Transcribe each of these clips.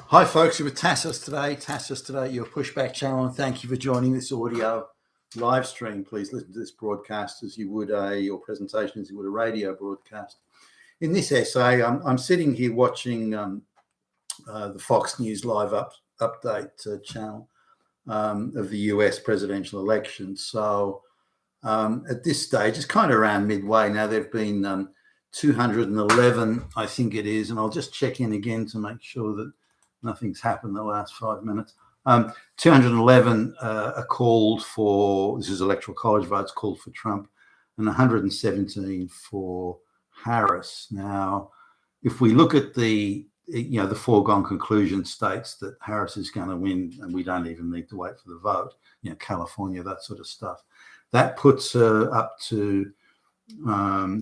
Hi folks, you're with Tassos today, your pushback channel, and thank you for joining this audio live stream. Please listen to this broadcast as you would or presentation as you would a radio broadcast. In this essay, I'm sitting here watching the Fox News live update channel of the US presidential election. So at this stage, it's kind of around midway now. There've been 211, I think it is, and I'll just check in again to make sure that nothing's happened in the last 5 minutes. 211 are called for, this is electoral college votes, called for Trump, and 117 for Harris. Now, if we look at the foregone conclusion states that Harris is going to win, and we don't even need to wait for the vote, California, that sort of stuff. That puts her up to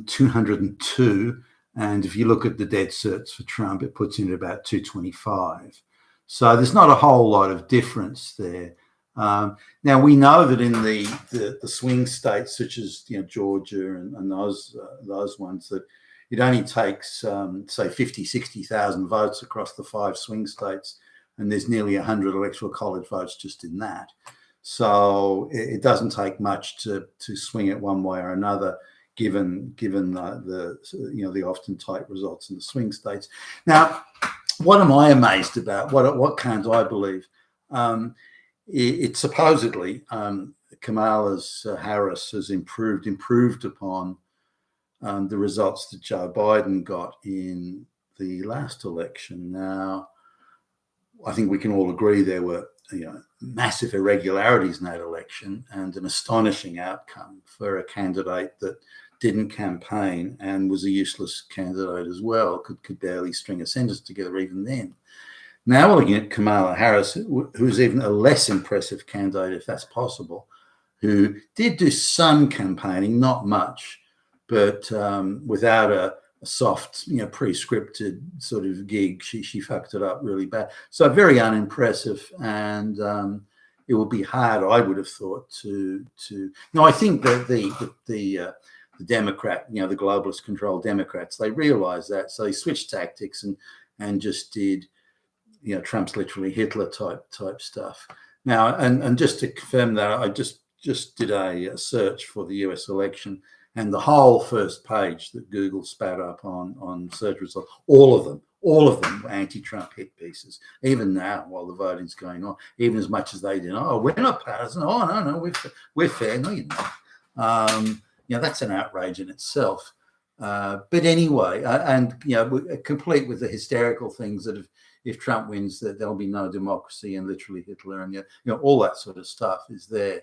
202. And if you look at the dead certs for Trump, it puts him at about 225. So there's not a whole lot of difference there. Now, we know that in the swing states, such as Georgia and those ones, that it only takes, say, 50, 60,000 votes across the 5 swing states, and there's nearly 100 electoral college votes just in that. So it doesn't take much to swing it one way or another, given the often tight results in the swing states. Now, what am I amazed about? What can't I believe? It supposedly Kamala's Harris has improved upon the results that Joe Biden got in the last election. Now, I think we can all agree there were massive irregularities in that election and an astonishing outcome for a candidate that didn't campaign and was a useless candidate as well, could barely string a sentence together even then. Now we're looking at Kamala Harris, who's even a less impressive candidate, if that's possible, who did do some campaigning, not much, but without a soft, pre-scripted sort of gig, she fucked it up really bad. So very unimpressive, and it would be hard, I would have thought, to. No, I think that the Democrat, the globalist controlled Democrats, they realized that, so they switched tactics and just did, Trump's literally Hitler type stuff. Now, and just to confirm that, I just did a search for the US election, and the whole first page that Google spat up on search results, all of them were anti-Trump hit pieces. Even now, while the voting's going on, even as much as they did, oh, we're not partisan. Oh, no, we're fair. No, you're not. That's an outrage in itself. But anyway, and complete with the hysterical things that if Trump wins, that there'll be no democracy and literally Hitler, and all that sort of stuff is there.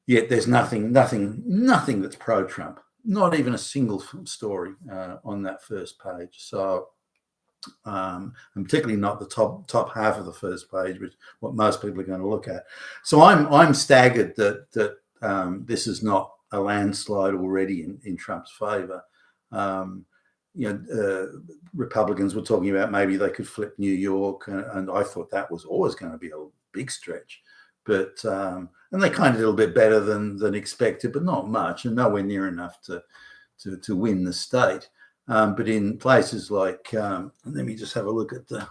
Yet there's nothing that's pro-Trump. Not even a single story on that first page. So, and particularly not the top half of the first page, which is what most people are going to look at. So I'm staggered that this is not a landslide already in Trump's favor. Republicans were talking about maybe they could flip New York, and I thought that was always going to be a big stretch. But and they kind of did a little bit better than expected, but not much, and nowhere near enough to win the state. But in places like, let me just have a look at the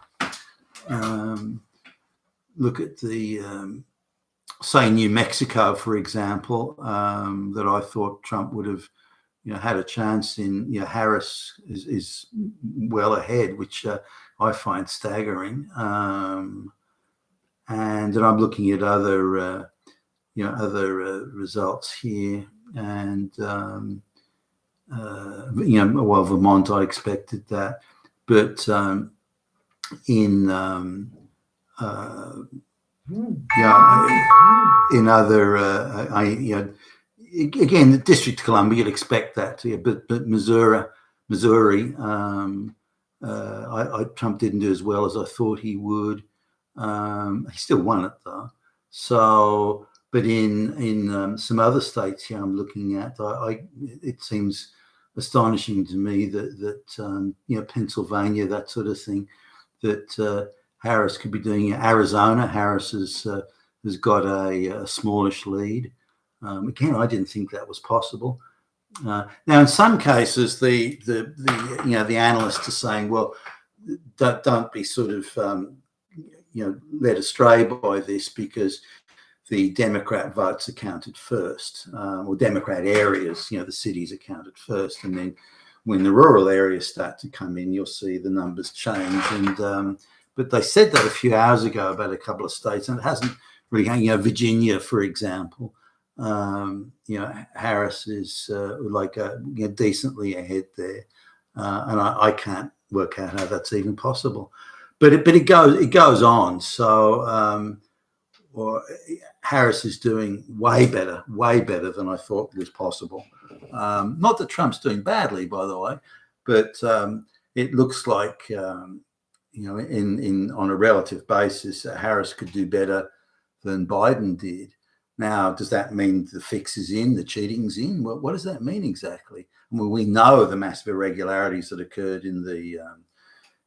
say New Mexico, for example, that I thought Trump would have had a chance in. Harris is well ahead, which I find staggering. And then I'm looking at other results here, and Vermont, I expected that, but in other, again, the District of Columbia, you'd expect that, but Missouri, Trump didn't do as well as I thought he would. He still won it though. So, but in some other states here I'm looking at, it seems astonishing to me that Pennsylvania, that sort of thing, that Harris could be doing it. Arizona, Harris has got a smallish lead. Again, I didn't think that was possible. Now, in some cases, the the analysts are saying, well, don't be sort of led astray by this, because the Democrat votes are counted first, or Democrat areas, the cities are counted first, and then when the rural areas start to come in, you'll see the numbers change. And but they said that a few hours ago about a couple of states, and it hasn't really. Virginia, for example. Harris is decently ahead there, and I can't work out how that's even possible. But it goes on. So Harris is doing way better than I thought was possible. Not that Trump's doing badly, by the way, but it looks like on a relative basis, Harris could do better than Biden did. Now, does that mean the fix is in, the cheating's in? What does that mean exactly? I mean, we know the massive irregularities that occurred in the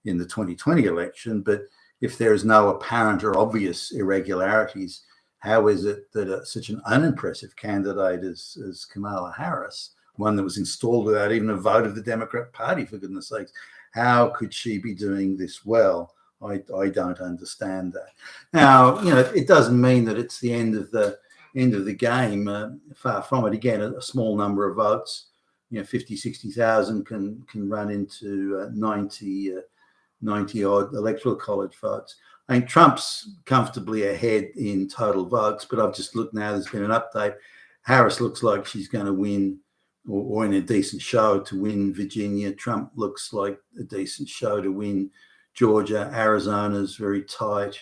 2020 election, but if there is no apparent or obvious irregularities, how is it that such an unimpressive candidate as Kamala Harris, one that was installed without even a vote of the Democrat Party, for goodness sakes, how could she be doing this well? I don't understand that. Now, it doesn't mean that it's the end of the game. Far from it. Again, a small number of votes, 50, 60,000 can run into 90 odd electoral college votes. I think Trump's comfortably ahead in total votes, but I've just looked now, there's been an update. Harris looks like she's going to win, or in a decent show to win Virginia. Trump looks like a decent show to win Georgia. Arizona's very tight.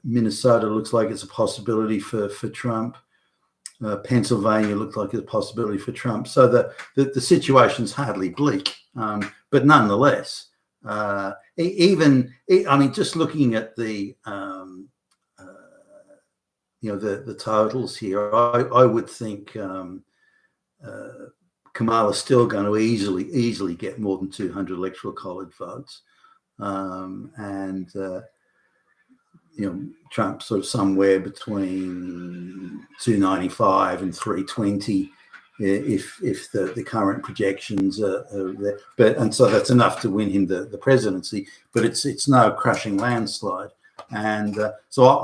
Minnesota looks like it's a possibility for Trump. Pennsylvania looks like it's a possibility for Trump. So the situation's hardly bleak, but nonetheless, just looking at the totals here, I would think Kamala's still going to easily get more than 200 electoral college votes, and Trump sort of somewhere between 295 and 320, if the current projections are there. And so that's enough to win him the presidency. But it's no crushing landslide. And so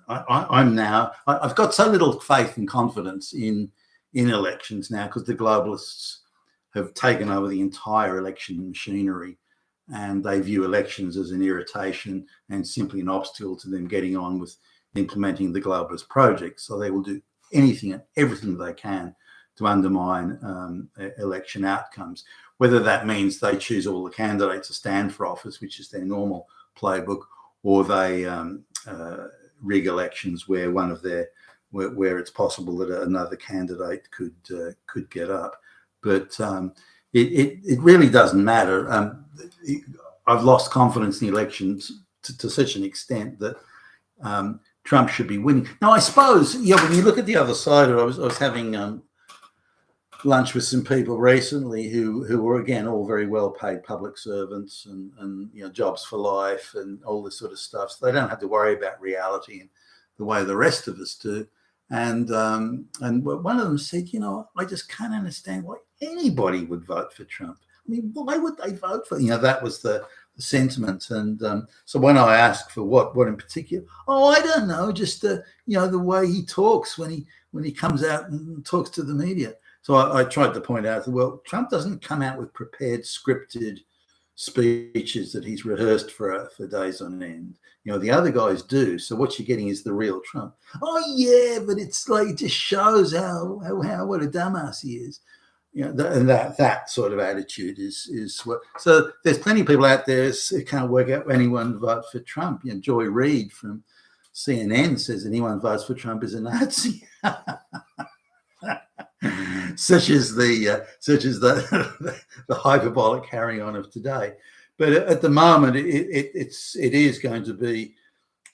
I've got so little faith and confidence in elections now, because the globalists have taken over the entire election machinery, and they view elections as an irritation and simply an obstacle to them getting on with implementing the globalist project. So they will do anything and everything they can to undermine election outcomes, whether that means they choose all the candidates to stand for office, which is their normal playbook, or they rig elections where where it's possible that another candidate could get up. But it really doesn't matter. I've lost confidence in the elections to such an extent that Trump should be winning. Now, I suppose, when you look at the other side of it, I was having lunch with some people recently who were, again, all very well-paid public servants and jobs for life and all this sort of stuff. So they don't have to worry about reality in the way the rest of us do. And one of them said, I just can't understand why anybody would vote for Trump. I mean, why would they vote for? That was the sentiment. And so when I asked for what in particular, I don't know, just the way he talks when he comes out and talks to the media. So I tried to point out that, well, Trump doesn't come out with prepared, scripted speeches that he's rehearsed for days on end. The other guys do. So what you're getting is the real Trump. Oh yeah, but it's like, it just shows how what a dumbass he is. And that sort of attitude is what. So there's plenty of people out there who can't work out anyone vote for Trump. Joy Reid from CNN says anyone votes for Trump is a Nazi. such as the hyperbolic carrying on of today. But at the moment, it is going to be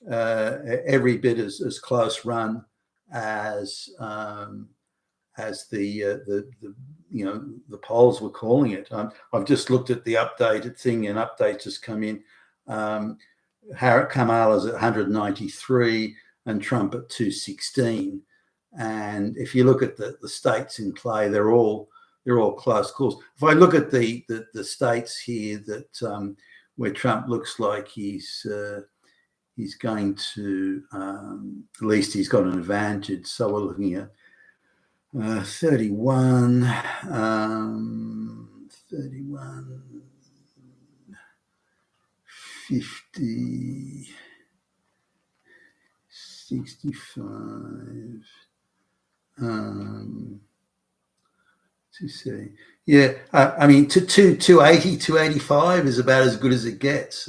every bit as close run as the polls were calling it. I've just looked at the updated thing, and updates just come in. Kamala's at 193 and Trump at 216. And if you look at the states in play, they're all close calls. If I look at the states here that where Trump looks like he's going to at least he's got an advantage. So we're looking at 31, 50, 65. To see, yeah, I mean, 280, 285 is about as good as it gets.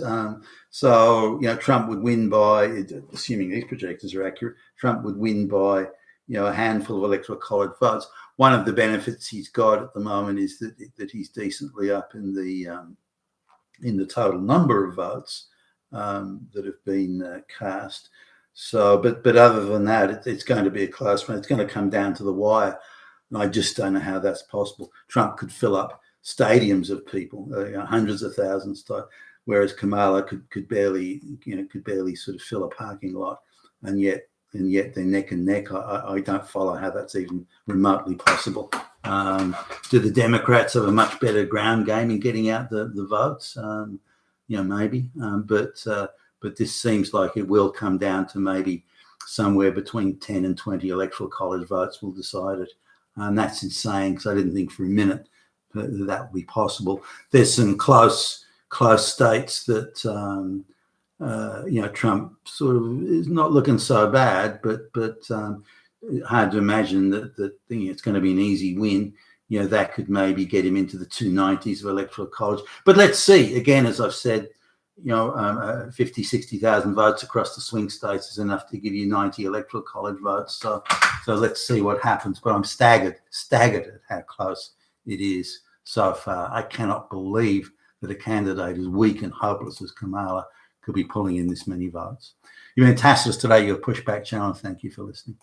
So, Trump would win by, assuming these projectors are accurate, Trump would win by, a handful of electoral college votes. One of the benefits he's got at the moment is that he's decently up in the total number of votes that have been cast. So, but other than that, it's going to be a close one. It's going to come down to the wire. And I just don't know how that's possible. Trump could fill up stadiums of people, hundreds of thousands, whereas Kamala could barely sort of fill a parking lot, and yet they're neck and neck. I don't follow how that's even remotely possible. Do the Democrats have a much better ground game in getting out the votes? Maybe, but this seems like it will come down to maybe somewhere between 10 and 20 electoral college votes will decide it. And that's insane, because I didn't think for a minute that would be possible. There's some close states that Trump sort of is not looking so bad, but hard to imagine that it's going to be an easy win. That could maybe get him into the 290s of electoral college. But let's see. Again, as I've said, 50, 60,000 votes across the swing states is enough to give you 90 electoral college votes. So let's see what happens. But I'm staggered at how close it is so far. I cannot believe that a candidate as weak and hopeless as Kamala could be pulling in this many votes. You've been Tacitus today, your Pushback channel. Thank you for listening.